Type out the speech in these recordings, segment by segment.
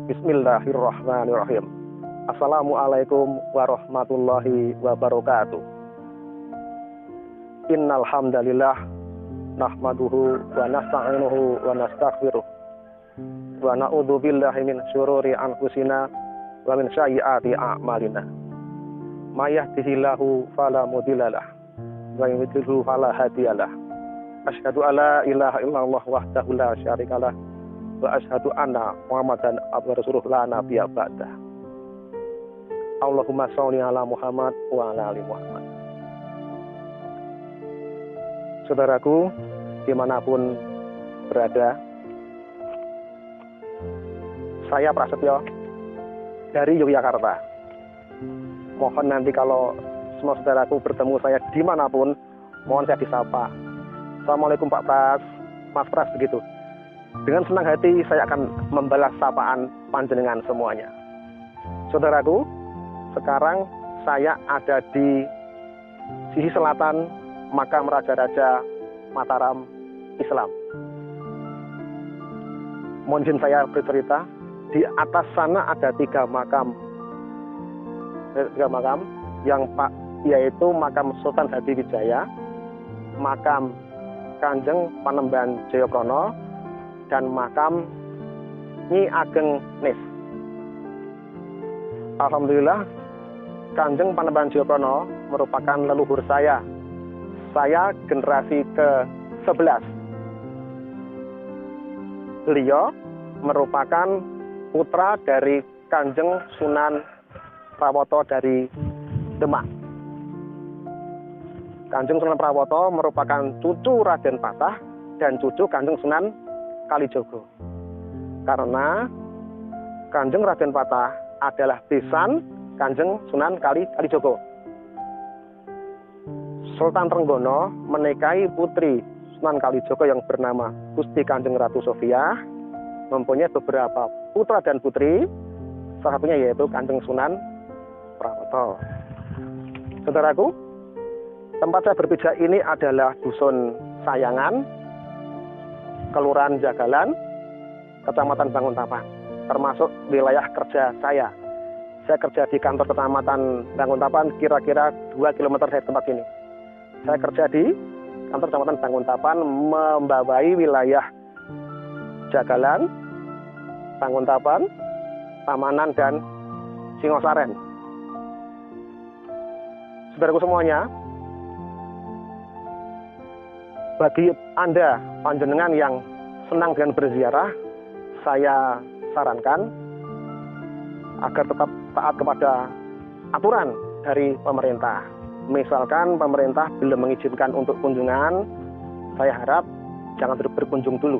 Bismillahirrahmanirrahim. Assalamualaikum warahmatullahi wabarakatuh. Innal hamdalillah nahmaduhu wa nasta'inuhu wa nastaghfiruh wa na'udzu billahi min syururi anfusina wa min sayyiati a'malina. May yahdihillahu fala mudhillalah wa may yudhlil fala hadiyalah. Asyhadu alla ilaha illallah wahdahu la syarikalah wa asyhadu anna Muhammadan abduhu rasuluhu la nabiyya ba'dah. Allahumma sholli ala Muhammad wa ala ali Muhammad. Saudaraku, dimanapun berada, saya Prasetyo dari Yogyakarta. Mohon nanti kalau semua saudaraku bertemu saya dimanapun, mohon saya disapa. Assalamualaikum Pak Pras, Mas Pras, begitu. Dengan senang hati saya akan membalas sapaan panjenengan semuanya. Saudaraku, sekarang saya ada di sisi selatan makam Raja-Raja Mataram Islam. Mohon izin saya bercerita, di atas sana ada tiga makam yaitu makam Sultan Hadiwijaya, makam Kanjeng Panembahan Jayapurana, dan makam Nyi Ageng Nis. Alhamdulillah, Kanjeng Panembahan Jayapurana merupakan leluhur saya. Saya generasi ke-11. Beliau merupakan putra dari Kanjeng Sunan Prawoto dari Demak. Kanjeng Sunan Prawoto merupakan cucu Raden Patah dan cucu Kanjeng Sunan Kalijogo. Karena Kanjeng Raden Patah adalah besan Kanjeng Sunan Kalijogo. Sultan Trenggono menikahi putri Sunan Kalijogo yang bernama Gusti Kanjeng Ratu Sofia, mempunyai beberapa putra dan putri, salah satunya yaitu Kanjeng Sunan Prawoto. Saudaraku, tempat saya berpijak ini adalah Dusun Sayangan, Kelurahan Jagalan, Kecamatan Banguntapan, termasuk wilayah kerja saya. Saya kerja di kantor Kecamatan Banguntapan, kira-kira 2 km dari tempat ini. Saya kerja di kantor Kecamatan Banguntapan, membawahi wilayah Jagalan, Banguntapan, Pamanan, dan Singosaren. Saudaraku semuanya, bagi Anda panjenengan yang senang dengan berziarah, saya sarankan agar tetap taat kepada aturan dari pemerintah. Misalkan pemerintah belum mengizinkan untuk kunjungan, saya harap jangan berkunjung dulu.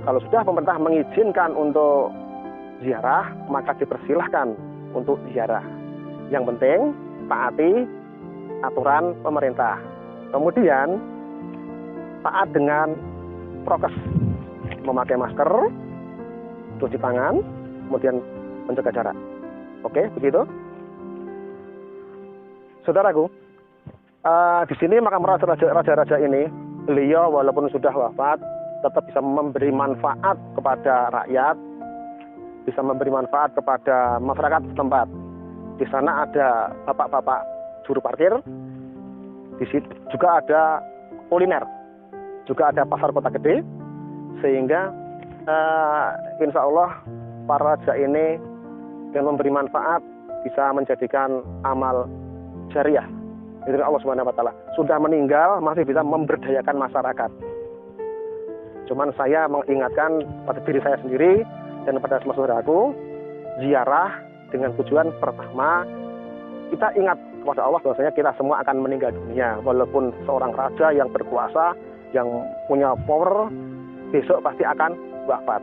Kalau sudah pemerintah mengizinkan untuk ziarah, maka dipersilahkan untuk ziarah. Yang penting taati aturan pemerintah. Kemudian taat dengan prokes, memakai masker, cuci tangan, kemudian menjaga jarak. Oke, begitu. Saudaraku, di sini makam raja-raja ini, beliau walaupun sudah wafat, tetap bisa memberi manfaat kepada rakyat, bisa memberi manfaat kepada masyarakat setempat. Di sana ada bapak-bapak juru parkir, di situ juga ada kuliner, juga ada pasar kota gede, sehingga insya Allah para raja ini dengan memberi manfaat bisa menjadikan amal jariah dari Allah Subhanahu wa taala. Sudah meninggal masih bisa memberdayakan masyarakat. Cuman saya mengingatkan pada diri saya sendiri dan pada semua saudaraku, ziarah dengan tujuan pertama, kita ingat kepada Allah bahwasanya kita semua akan meninggal dunia. Walaupun seorang raja yang berkuasa, yang punya power, besok pasti akan wafat.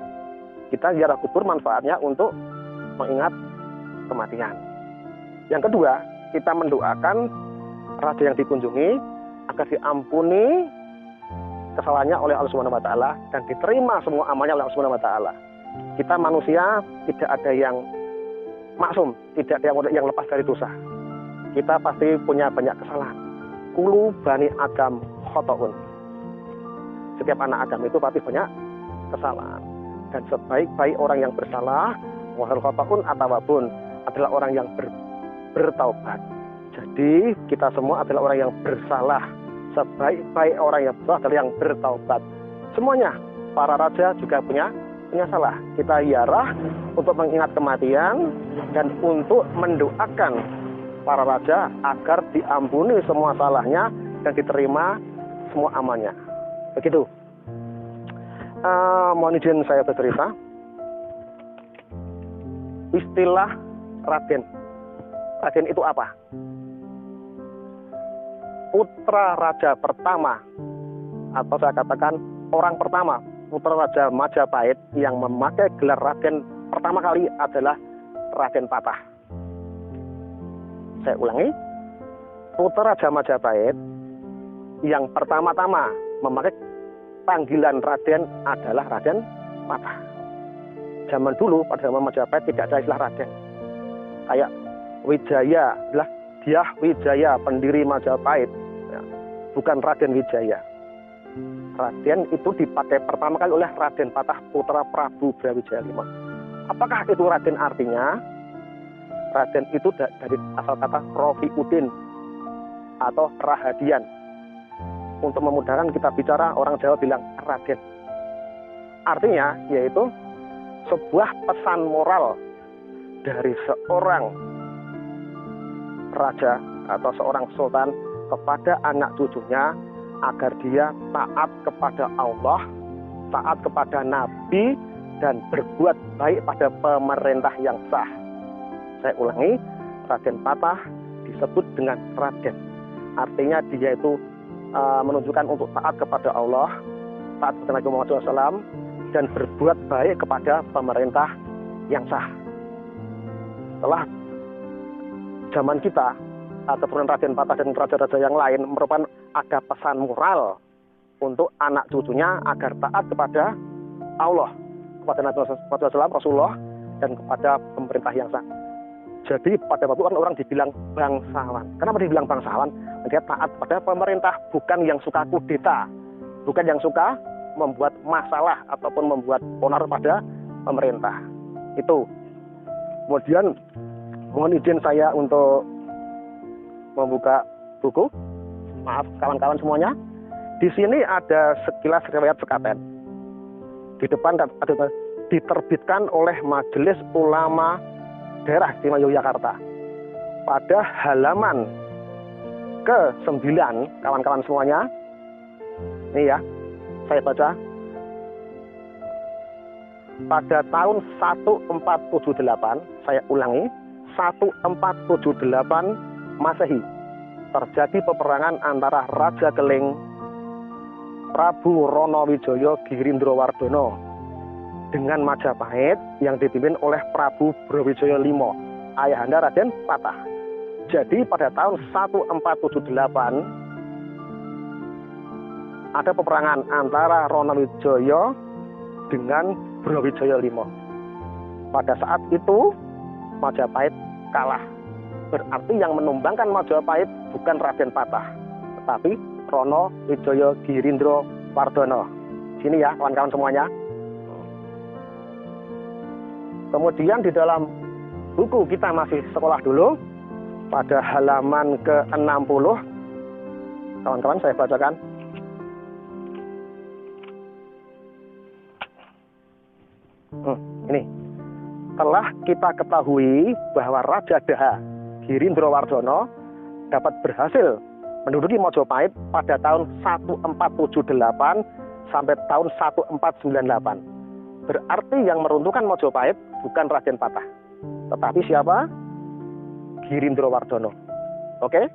Kita ziarah kubur manfaatnya untuk mengingat kematian. Yang kedua, kita mendoakan raja yang dikunjungi agar diampuni kesalahannya oleh Allah Subhanahu wa taala dan diterima semua amalnya oleh Allah Subhanahu wa taala. Kita manusia tidak ada yang maksum, tidak ada yang lepas dari dosa. Kita pasti punya banyak kesalahan. Kulu bani Adam khotoun. Setiap anak Adam itu pasti banyak kesalahan. Dan sebaik-baik orang yang bersalah, wahal khata'un atawabun adalah orang yang bertaubat. Jadi kita semua adalah orang yang bersalah. Sebaik-baik orang yang bersalah adalah yang bertaubat. Semuanya, para raja juga punya salah. Kita ziarah untuk mengingat kematian dan untuk mendoakan para raja agar diampuni semua salahnya dan diterima semua amalnya. Begitu. Mohon izin saya bercerita. Istilah Raden. Raden itu apa? Putra raja pertama, atau saya katakan orang pertama, putra raja Majapahit yang memakai gelar Raden pertama kali adalah Raden Patah. Saya ulangi, putra raja Majapahit yang pertama-tama memakai panggilan Raden adalah Raden Patah. Zaman dulu pada zaman Majapahit tidak ada istilah Raden. Kayak Wijaya adalah Dyah Wijaya, pendiri Majapahit, ya, bukan Raden Wijaya. Raden itu dipakai pertama kali oleh Raden Patah, putra Prabu Brawijaya V. Apakah itu Raden artinya? Raden itu dari asal kata Rofiuddin atau Rahadian. Untuk memudahkan kita bicara, orang Jawa bilang Raden. Artinya yaitu sebuah pesan moral dari seorang raja atau seorang sultan kepada anak cucunya agar dia taat kepada Allah, taat kepada Nabi, dan berbuat baik pada pemerintah yang sah. Saya ulangi, Raden Patah disebut dengan Raden. Artinya dia itu menunjukkan untuk taat kepada Allah, taat kepada Nabi Muhammad SAW, dan berbuat baik kepada pemerintah yang sah. Setelah zaman kita, ataupun Raden Patah dan raja-raja yang lain merupakan ada pesan moral untuk anak cucunya agar taat kepada Allah, kepada Nabi Muhammad SAW, Rasulullah, dan kepada pemerintah yang sah. Jadi pada waktu orang dibilang bangsawan. Kenapa dibilang bangsawan? Dia taat pada pemerintah, bukan yang suka kudeta, bukan yang suka membuat masalah ataupun membuat onar pada pemerintah. Itu. Kemudian mohon izin saya untuk membuka buku. Maaf kawan-kawan semuanya. Di sini ada sekilas riwayat sekaten. Di depan ada diterbitkan oleh Majelis Ulama Daerah Istimewa Yogyakarta. Pada halaman ke-9, kawan-kawan semuanya. Ini ya, saya baca. Pada tahun 1478, saya ulangi, 1478 Masehi, terjadi peperangan antara Raja Keling Prabu Ronowijoyo Girindrowardono dengan Majapahit yang dipimpin oleh Prabu Brawijaya V, ayahanda Raden Patah. Jadi pada tahun 1478 ada peperangan antara Ronowijoyo dengan Brawijaya V. Pada saat itu Majapahit kalah. Berarti yang menumbangkan Majapahit bukan Raden Patah, tetapi Ronowijoyo Girindrowardono. Sini ya kawan-kawan semuanya. Kemudian di dalam buku kita masih sekolah dulu, pada halaman ke-60, kawan-kawan saya bacakan. Ini. Telah kita ketahui bahwa Raja Daha Girindrowardono dapat berhasil menduduki Majapahit pada tahun 1478 sampai tahun 1498. Berarti yang meruntuhkan Majapahit bukan Raden Patah, tetapi siapa? Girindrowardono. Oke?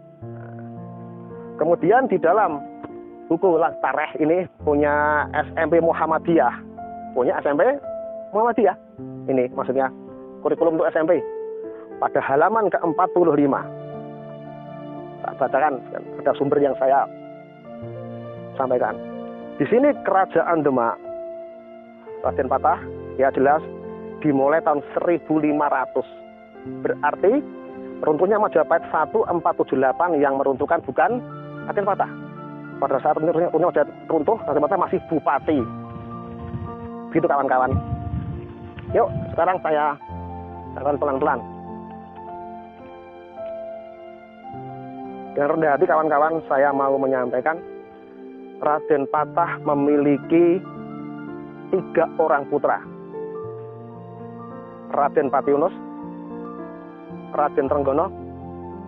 Kemudian di dalam buku Tareh ini punya SMP Muhammadiyah. Punya SMP Muhammadiyah. Ini maksudnya kurikulum untuk SMP. Pada halaman ke-45. Tak bacakan, ada sumber yang saya sampaikan. Di sini Kerajaan Demak, Raden Patah, ya jelas dimulai tahun 1500. Berarti runtuhnya Majapahit 1478 yang meruntuhkan bukan Raden Patah. Pada saat Majapahit runtuh, Raden Patah masih bupati. Begitu kawan-kawan. Yuk, sekarang saya Jalan pelan-pelan. Dengan rendah hati kawan-kawan, saya mau menyampaikan Raden Patah memiliki 3 orang putra. Raden Patiunus, Raden Trenggono,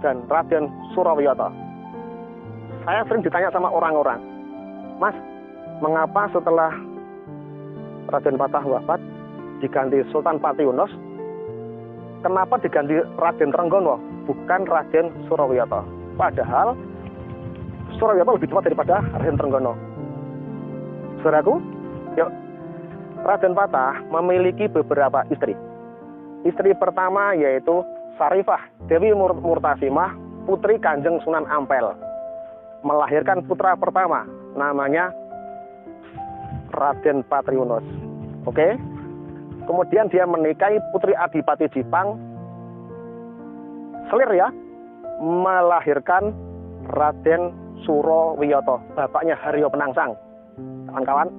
dan Raden Surawiyoto. Saya sering ditanya sama orang-orang, Mas, mengapa setelah Raden Patah wafat diganti Sultan Patiunus, kenapa diganti Raden Trenggono, bukan Raden Surawiyoto? Padahal Surawiyoto lebih tua daripada Raden Trenggono. Saudaraku, yuk. Raden Patah memiliki beberapa istri. Istri pertama yaitu Sarifah Dewi Murtasimah, putri Kanjeng Sunan Ampel. Melahirkan putra pertama, namanya Raden Patiunus. Oke. Kemudian dia menikahi putri Adipati Jipang, selir ya, melahirkan Raden Surawiyoto, bapaknya Haryo Penangsang. Kawan-kawan.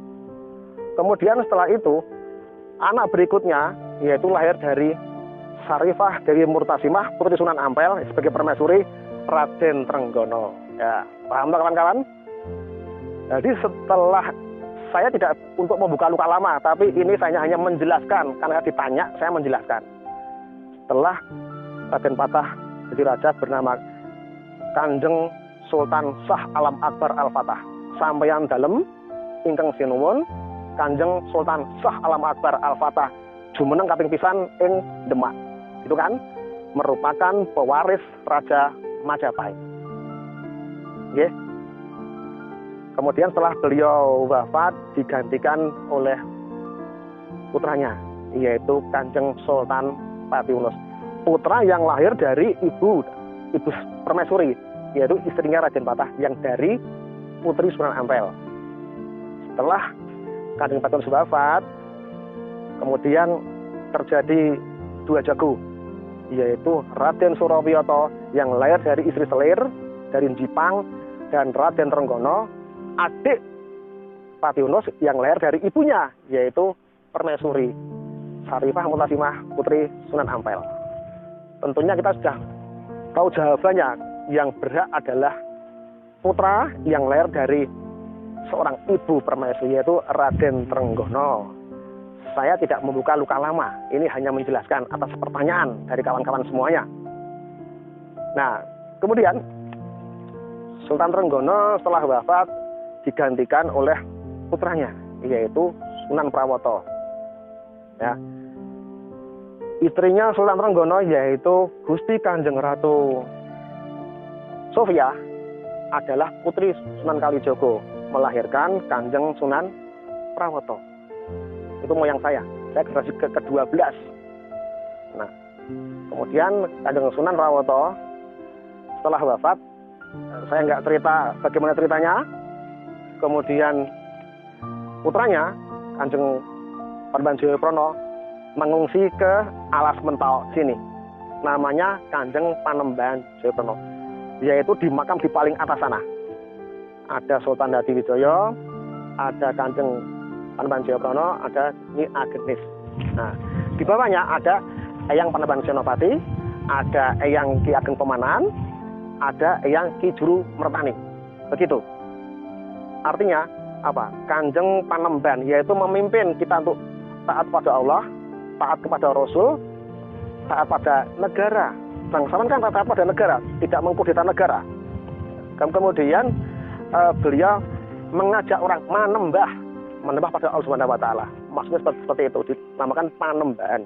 Kemudian setelah itu, anak berikutnya yaitu lahir dari Sarifah Dewi Murtasimah, putri Sunan Ampel, sebagai permaisuri Raden Trenggono. Ya, paham tak kawan-kawan? Jadi setelah, saya tidak untuk membuka luka lama, tapi ini saya hanya menjelaskan, karena ditanya, saya menjelaskan. Setelah Raden Patah jadi raja bernama Kanjeng Sultan Shah Alam Akbar Al-Fatah. Sampeyan dalem ingkang sinuwun Kanjeng Sultan Shah Alam Akbar Al-Fatah jumeneng kaping pisan ing Demak. Itu kan merupakan pewaris Raja Majapahit. Nggih. Kemudian setelah beliau wafat digantikan oleh putranya, yaitu Kanjeng Sultan Patiunus. Putra yang lahir dari ibu permaisuri, yaitu istrinya Raden Patah yang dari putri Sunan Ampel. Setelah Kanjeng Patiunus wafat, kemudian terjadi 2 jago, yaitu Raden Surawiyoto yang lahir dari istri selir dari Jipang, dan Raden Trenggono, adik Patiunus yang lahir dari ibunya, yaitu permaisuri Sarifah Murtasimah, putri Sunan Ampel. Tentunya kita sudah tahu jawabannya, yang berhak adalah putra yang lahir dari seorang ibu permaisuri, yaitu Raden Trenggono. Saya tidak membuka luka lama, ini hanya menjelaskan atas pertanyaan dari kawan-kawan semuanya. Nah, kemudian Sultan Trenggono setelah wafat digantikan oleh putranya, yaitu Sunan Prawoto. Ya. Istrinya Sultan Trenggono yaitu Gusti Kanjeng Ratu Sofia adalah putri Sunan Kalijogo, melahirkan Kanjeng Sunan Prawoto. Itu moyang saya generasi ke-12. Nah, kemudian Kanjeng Sunan Prawoto setelah wafat, saya nggak cerita bagaimana ceritanya. Kemudian putranya Kanjeng Panembahan Jayaprana mengungsi ke Alas Mentau sini, namanya Kanjeng Panembahan Jayaprana, yaitu di makam di paling atas sana. Ada Sultan Hadiwijaya, ada Kanjeng Panembahan Jayaprana, ada Nyi Agnes. Nah, di bawahnya ada Eyang Panembahan Senopati, ada Eyang Ki Ageng Pemanan, ada Eyang Ki Juru Mertani. Begitu. Artinya apa? Kanjeng Panembahan yaitu memimpin kita untuk taat pada Allah, taat kepada Rasul, taat pada negara. Bangsawan kan taat pada negara, tidak mengkudeta negara. Kemudian beliau mengajak orang menembah pada Allah Subhanahu wa taala. Maksudnya seperti itu, dinamakan Panembahan.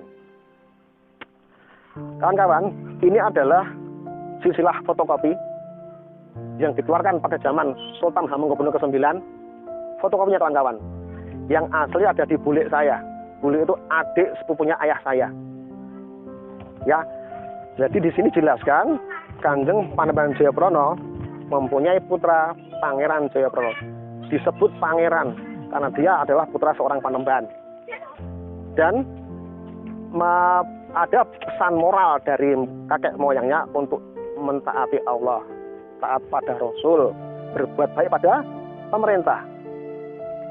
Kawan-kawan, ini adalah silsilah fotokopi yang dikeluarkan pada zaman Sultan Hamengkubuwono ke-9. Fotokopinya kawan-kawan. Yang asli ada di bulik saya. Bulik itu adik sepupunya ayah saya. Ya. Jadi di sini jelaskan Kanjeng Panembahan Jayaprana mempunyai putra Pangeran Jayaprana. Disebut pangeran karena dia adalah putra seorang Panembahan. Dan ada pesan moral dari kakek moyangnya untuk mentaati Allah, taat pada Rasul, berbuat baik pada pemerintah.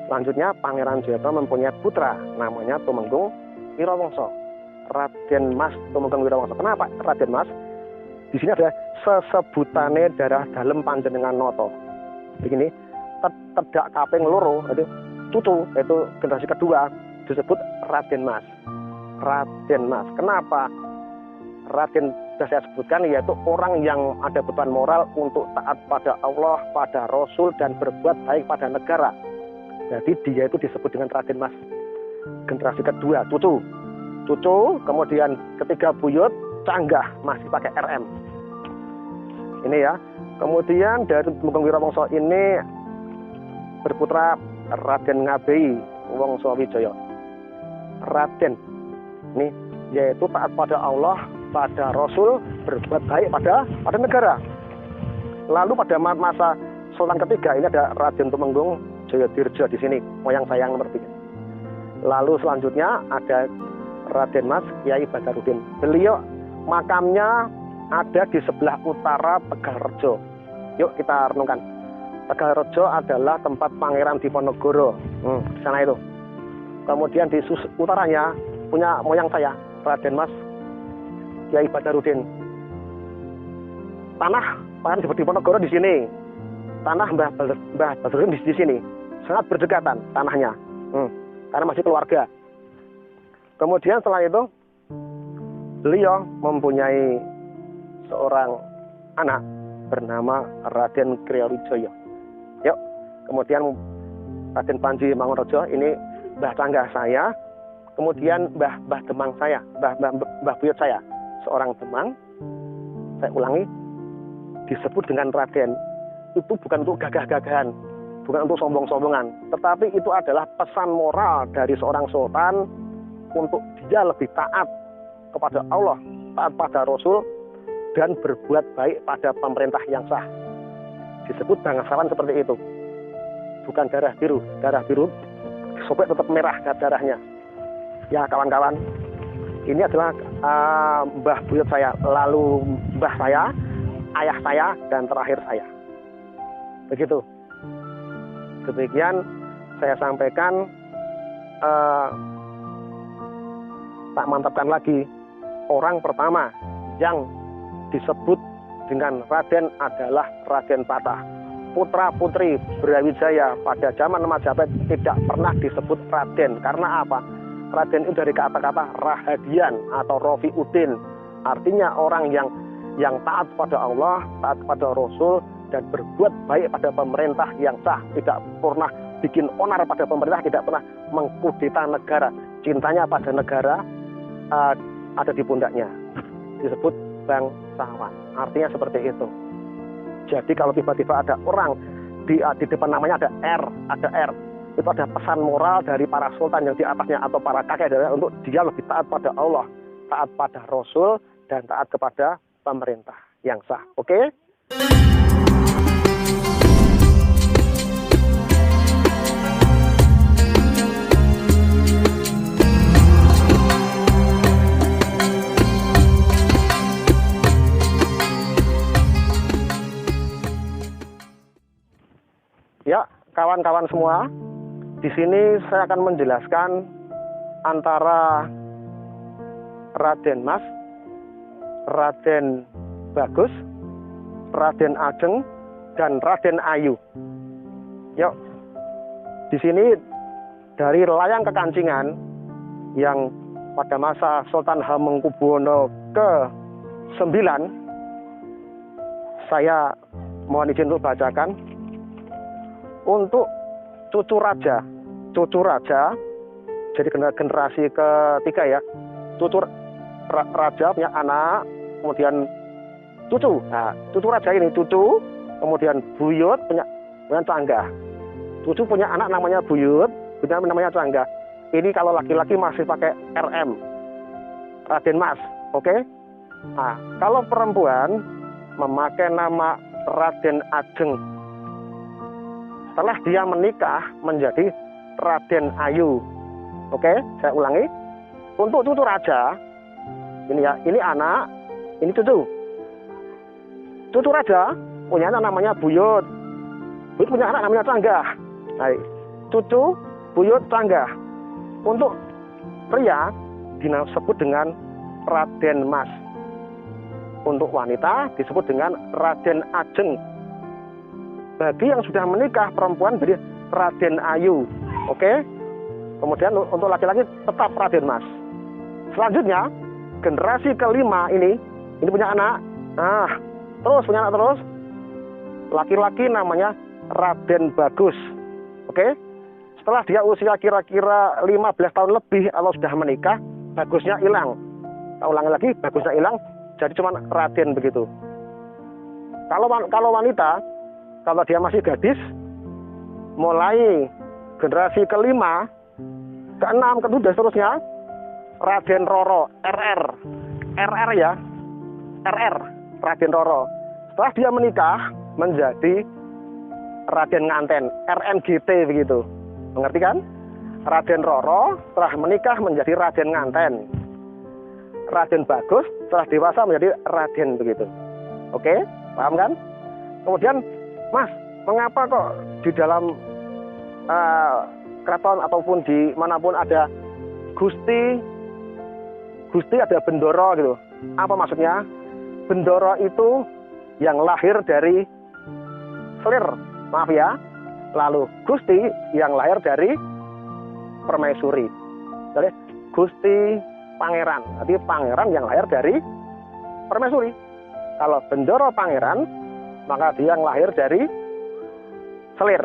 Selanjutnya Pangeran Jayaprana mempunyai putra namanya Tumenggung Wirawangsa. Raden Mas Tumenggung Wirawangsa. Kenapa Raden Mas? Di sini ada sesebutane darah dalem panjenengan noto. Begini, tedak kaping loro, itu cucu, itu generasi kedua disebut Raden Mas. Raden Mas. Kenapa Raden sudah saya sebutkan, yaitu orang yang ada beban moral untuk taat pada Allah, pada Rasul, dan berbuat baik pada negara. Jadi dia itu disebut dengan Raden Mas. Generasi kedua, cucu, kemudian ketiga buyut, canggah, masih pakai RM. Ini ya. Kemudian dari Tumenggung Wirawangsa ini berputra Raden Ngabei Wangsa Wijaya. Raden ini yaitu taat pada Allah, pada Rasul, berbuat baik pada negara. Lalu pada masa Sultan ketiga ini ada Raden Tumenggung Jayadirja di sini, moyang saya yang nomor 3. Lalu selanjutnya ada Raden Mas Kyai Badarudin. Beliau makamnya ada di sebelah utara Tegalrejo. Yuk kita renungkan. Tegalrejo adalah tempat Pangeran Diponegoro. Di sana itu. Kemudian di utaranya punya moyang saya, Raden Mas Kyai Badarudin. Tanah Pangeran Diponegoro di sini. Tanah Mbah Badarudin di sini. Sangat berdekatan tanahnya. Karena masih keluarga. Kemudian setelah itu beliau mempunyai seorang anak bernama Raden Kriyawijaya. Yuk, kemudian Raden Panji Mangunrejo ini Mbah Canggah saya, kemudian Mbah Demang saya, Mbah Buyut saya, seorang Demang. Saya ulangi, disebut dengan Raden. Itu bukan untuk gagah-gagahan, bukan untuk sombong-sombongan, tetapi itu adalah pesan moral dari seorang sultan untuk dia lebih taat kepada Allah, taat pada Rasul, dan berbuat baik pada pemerintah yang sah. Disebut bangsawan seperti itu. Bukan darah biru sobek tetap merah darahnya. Ya kawan-kawan, ini adalah Mbah Buyut saya, lalu Mbah saya, ayah saya, dan terakhir saya. Begitu. Demikian saya sampaikan, tak mantapkan lagi, orang pertama yang disebut dengan Raden adalah Raden Patah. Putra-putri Brawijaya pada zaman Majapahit tidak pernah disebut Raden. Karena apa? Raden itu dari kata-kata Rahadian atau Rofiuddin. Artinya orang yang taat pada Allah, taat pada Rasul, dan berbuat baik pada pemerintah yang sah. Tidak pernah bikin onar pada pemerintah, tidak pernah mengkudeta negara. Cintanya pada negara ada di pundaknya. Disebut bangsawan. Artinya seperti itu. Jadi kalau tiba-tiba ada orang di depan namanya ada R, itu ada pesan moral dari para sultan yang di atasnya atau para kakek adalah untuk dia lebih taat pada Allah, taat pada Rasul, dan taat kepada pemerintah yang sah. Oke? Ya, kawan-kawan semua, di sini saya akan menjelaskan antara Raden Mas, Raden Bagus, Raden Ajeng, dan Raden Ayu. Yuk, di sini dari layang Kekancingan yang pada masa Sultan Hamengkubuwono ke-9, saya mohon izin untuk bacakan. Untuk cucu raja, jadi generasi ketiga ya, cucu raja punya anak, kemudian cucu. Nah, cucu raja ini cucu, kemudian buyut punya canggah. Cucu punya anak namanya buyut, punya namanya canggah. Ini kalau laki-laki masih pakai RM, Raden Mas, oke? Nah, kalau perempuan memakai nama Raden Ajeng. Setelah dia menikah menjadi Raden Ayu. Oke, saya ulangi. Untuk cucu raja, ini ya, ini anak, ini cucu. Cucu raja punya anak namanya buyut. Buyut punya anak namanya canggah. Nah, cucu, buyut, canggah. Untuk pria disebut dengan Raden Mas. Untuk wanita disebut dengan Raden Ajeng. Bagi yang sudah menikah perempuan jadi Raden Ayu. Oke? Kemudian untuk laki-laki tetap Raden Mas. Selanjutnya generasi kelima ini punya anak. Nah, terus punya anak terus. Laki-laki namanya Raden Bagus. Oke? Setelah dia usia kira-kira 15 tahun lebih kalau sudah menikah, bagusnya hilang. Kita ulangi lagi, bagusnya hilang. Jadi cuma Raden begitu. Kalau wanita, kalau dia masih gadis, mulai generasi kelima, keenam, ketujuh dan seterusnya, Raden Roro, RR ya, RR, Raden Roro. Setelah dia menikah menjadi Raden Nganten, RNGT begitu. Mengerti kan? Raden Roro setelah menikah menjadi Raden Nganten. Raden Bagus setelah dewasa menjadi Raden begitu. Oke, paham kan? Kemudian, Mas, mengapa kok di dalam keraton ataupun di manapun ada Gusti ada Bendoro gitu? Apa maksudnya? Bendoro itu yang lahir dari selir, maaf ya. Lalu Gusti yang lahir dari permaisuri. Jadi Gusti Pangeran, jadi pangeran yang lahir dari permaisuri. Kalau Bendoro pangeran, maka dia yang lahir dari selir.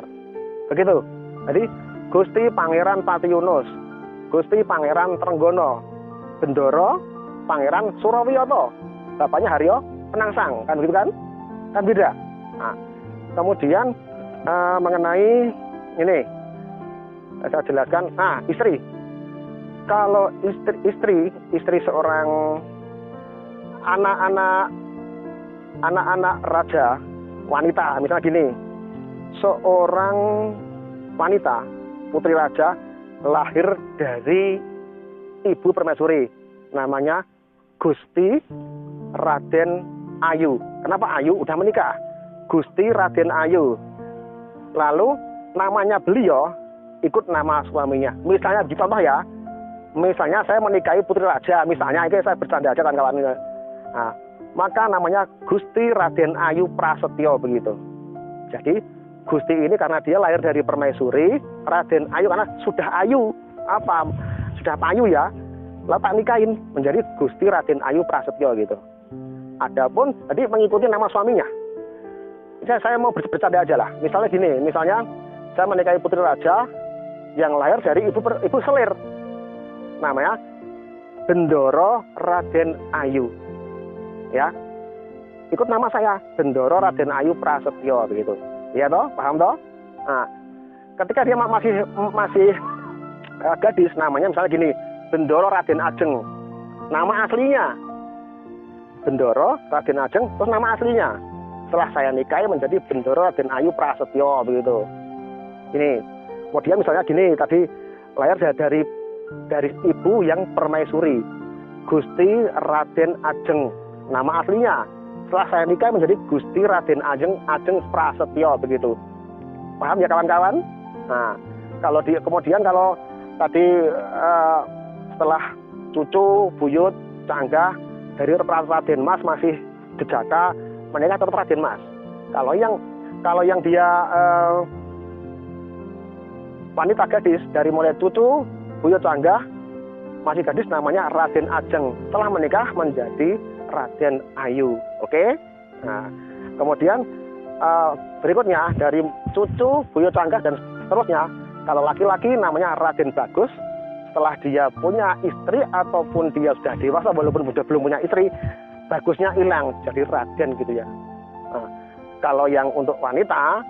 Begitu. Jadi Gusti Pangeran Pati Yunus, Gusti Pangeran Trenggono, Bendoro Pangeran Surawiyoto, bapaknya Haryo Penangsang, kan begitu kan? Kan beda. Nah, kemudian mengenai ini saya jelaskan. Nah, istri. Kalau istri seorang anak-anak raja wanita, misalnya gini, seorang wanita putri raja lahir dari ibu permaisuri, namanya Gusti Raden Ayu. Kenapa Ayu? Udah menikah. Gusti Raden Ayu. Lalu namanya beliau ikut nama suaminya. Misalnya di contoh ya, misalnya saya menikahi putri raja, misalnya ini saya bercanda aja kan kawan. Nah, maka namanya Gusti Raden Ayu Prasetyo begitu. Jadi Gusti ini karena dia lahir dari permaisuri, Raden Ayu karena sudah ayu, sudah payu ya, lalu tak nikahin menjadi Gusti Raden Ayu Prasetyo gitu. Adapun tadi mengikuti nama suaminya. Saya mau bercanda aja lah. Misalnya gini, misalnya saya menikahi putri raja yang lahir dari ibu selir, namanya Bendoro Raden Ayu. Ya, ikut nama saya Bendoro Raden Ayu Prasetyo begitu. Iya toh, paham toh? Nah, ketika dia masih gadis, namanya misalnya gini, Bendoro Raden Ajeng. Nama aslinya Bendoro Raden Ajeng, terus nama aslinya. Setelah saya nikahi menjadi Bendoro Raden Ayu Prasetyo begitu. Ini, kemudian misalnya gini, tadi lahir dari ibu yang permaisuri, Gusti Raden Ajeng, nama aslinya. Setelah saya nikah menjadi Gusti Raden Ajeng Prasetyo begitu. Paham ya kawan-kawan? Nah, kemudian kalau tadi setelah cucu, buyut, canggah dari Raden Mas masih dejaka menikah tetap Raden Mas. Kalau yang dia wanita gadis dari mulai cucu, buyut, canggah masih gadis namanya Raden Ajeng. Setelah menikah menjadi Raden Ayu. Oke? Nah, kemudian berikutnya dari cucu, buyut, canggah dan seterusnya, kalau laki-laki namanya Raden Bagus. Setelah dia punya istri ataupun dia sudah dewasa walaupun sudah belum punya istri, bagusnya hilang jadi Raden gitu ya. Nah, kalau yang untuk wanita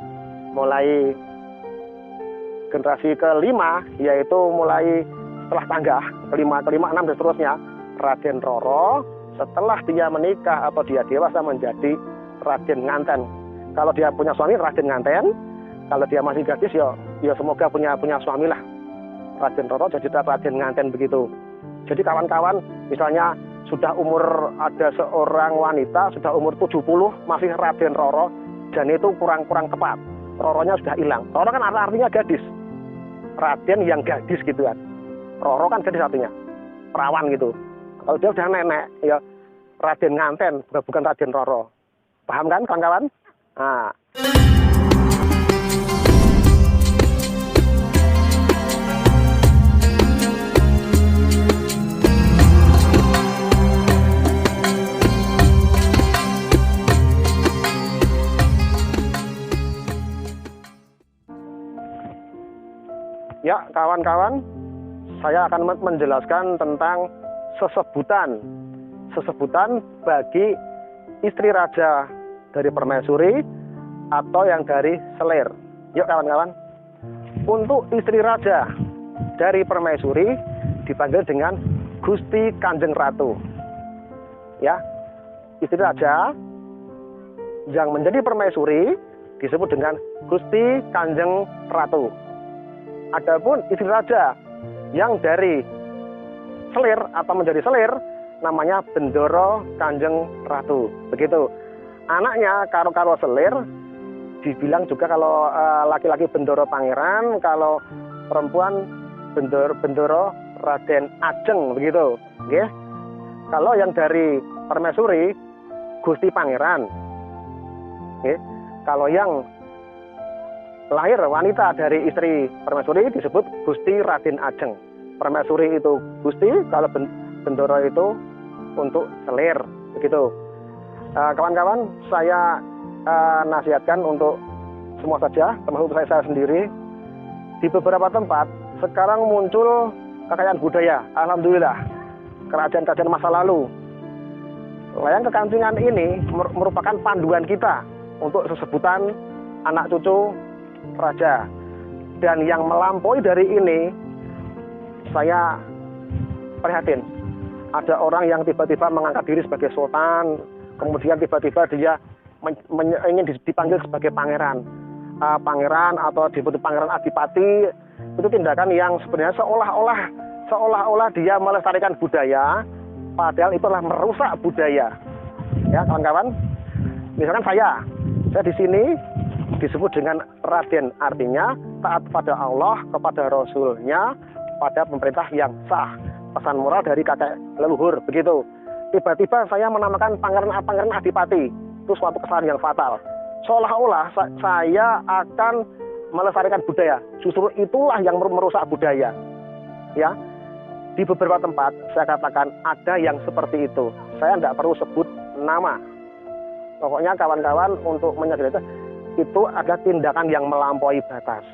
mulai generasi kelima, yaitu mulai setelah tangga kelima, enam dan seterusnya, Raden Roro. Setelah dia menikah atau dia dewasa menjadi Raden Nganten. Kalau dia punya suami Raden Nganten, kalau dia masih gadis ya semoga punya suami lah. Raden Roro jadi Raden Nganten begitu. Jadi kawan-kawan, misalnya sudah umur ada seorang wanita sudah umur 70 masih Raden Roro, dan itu kurang tepat. Roronya sudah hilang. Roro kan artinya gadis. Raden yang gadis gitu kan. Roro kan gadis artinya. perawan gitu. Kalau dia udah nenek, ya Raden Nganten, bukan Raden Roro. Paham kan kawan-kawan? Nah. Ya, kawan-kawan, saya akan menjelaskan tentang sesebutan bagi istri raja dari permaisuri atau yang dari selir. Yuk kawan-kawan, untuk istri raja dari permaisuri dipanggil dengan Gusti Kanjeng Ratu. Ya, istri raja yang menjadi permaisuri disebut dengan Gusti Kanjeng Ratu. Adapun istri raja yang dari selir atau menjadi selir namanya Bendoro Kanjeng Ratu. Begitu. Anaknya karo selir dibilang juga kalau laki-laki Bendoro Pangeran, kalau perempuan Bendoro Raden Ajeng, begitu. Oke. Kalau yang dari permaisuri Gusti Pangeran. Oke. Kalau yang lahir wanita dari istri permaisuri disebut Gusti Raden Ajeng. Permaisuri itu Gusti, kalau Bendoro itu untuk selir, begitu. Kawan-kawan, saya nasihatkan untuk semua saja, termasuk saya sendiri. Di beberapa tempat sekarang muncul kekayaan budaya, alhamdulillah. Kerajaan-kerajaan masa lalu. Layang Kekancingan ini merupakan panduan kita untuk sesebutan anak cucu raja, dan yang melampaui dari ini saya prihatin. Ada orang yang tiba-tiba mengangkat diri sebagai sultan, kemudian tiba-tiba dia ingin dipanggil sebagai pangeran, atau disebut pangeran adipati. Itu tindakan yang sebenarnya seolah-olah dia melestarikan budaya, padahal itu adalah merusak budaya. Ya kawan-kawan, misalkan saya di sini disebut dengan Raden, artinya taat pada Allah, kepada Rasulnya, pada pemerintah yang sah. Pesan moral dari kakek leluhur, begitu. Tiba-tiba saya menamakan pangeran adipati, itu suatu kesalahan yang fatal. Seolah-olah saya akan melestarikan budaya, justru itulah yang merusak budaya. Ya, di beberapa tempat saya katakan ada yang seperti itu. Saya tidak perlu sebut nama. Pokoknya kawan-kawan untuk menyadari itu ada tindakan yang melampaui batas.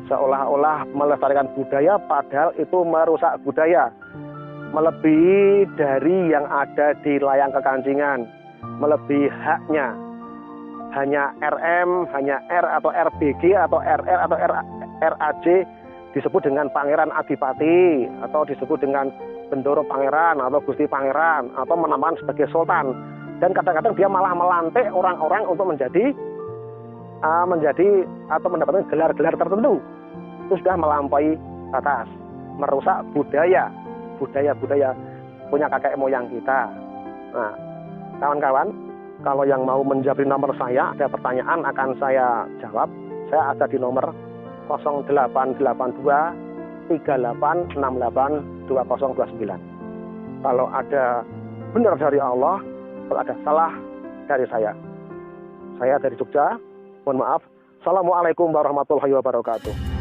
Seolah-olah melestarikan budaya, padahal itu merusak budaya. Melebihi dari yang ada di Layang Kekancingan. Melebihi haknya. Hanya RM, hanya R atau RBG atau RR atau RAJ disebut dengan Pangeran Adipati, atau disebut dengan Bendoro Pangeran atau Gusti Pangeran, atau menamakan sebagai Sultan. Dan kadang-kadang dia malah melantik orang-orang untuk menjadi atau mendapatkan gelar-gelar tertentu. Itu sudah melampaui batas, merusak budaya punya kakek moyang kita. Nah, kawan-kawan, kalau yang mau menjawab nomor saya, ada pertanyaan akan saya jawab. Saya ada di nomor 0882 3868 2029. Kalau ada benar dari Allah, kalau ada salah dari saya. Saya dari Jogja. Mohon maaf. Assalamualaikum warahmatullahi wabarakatuh.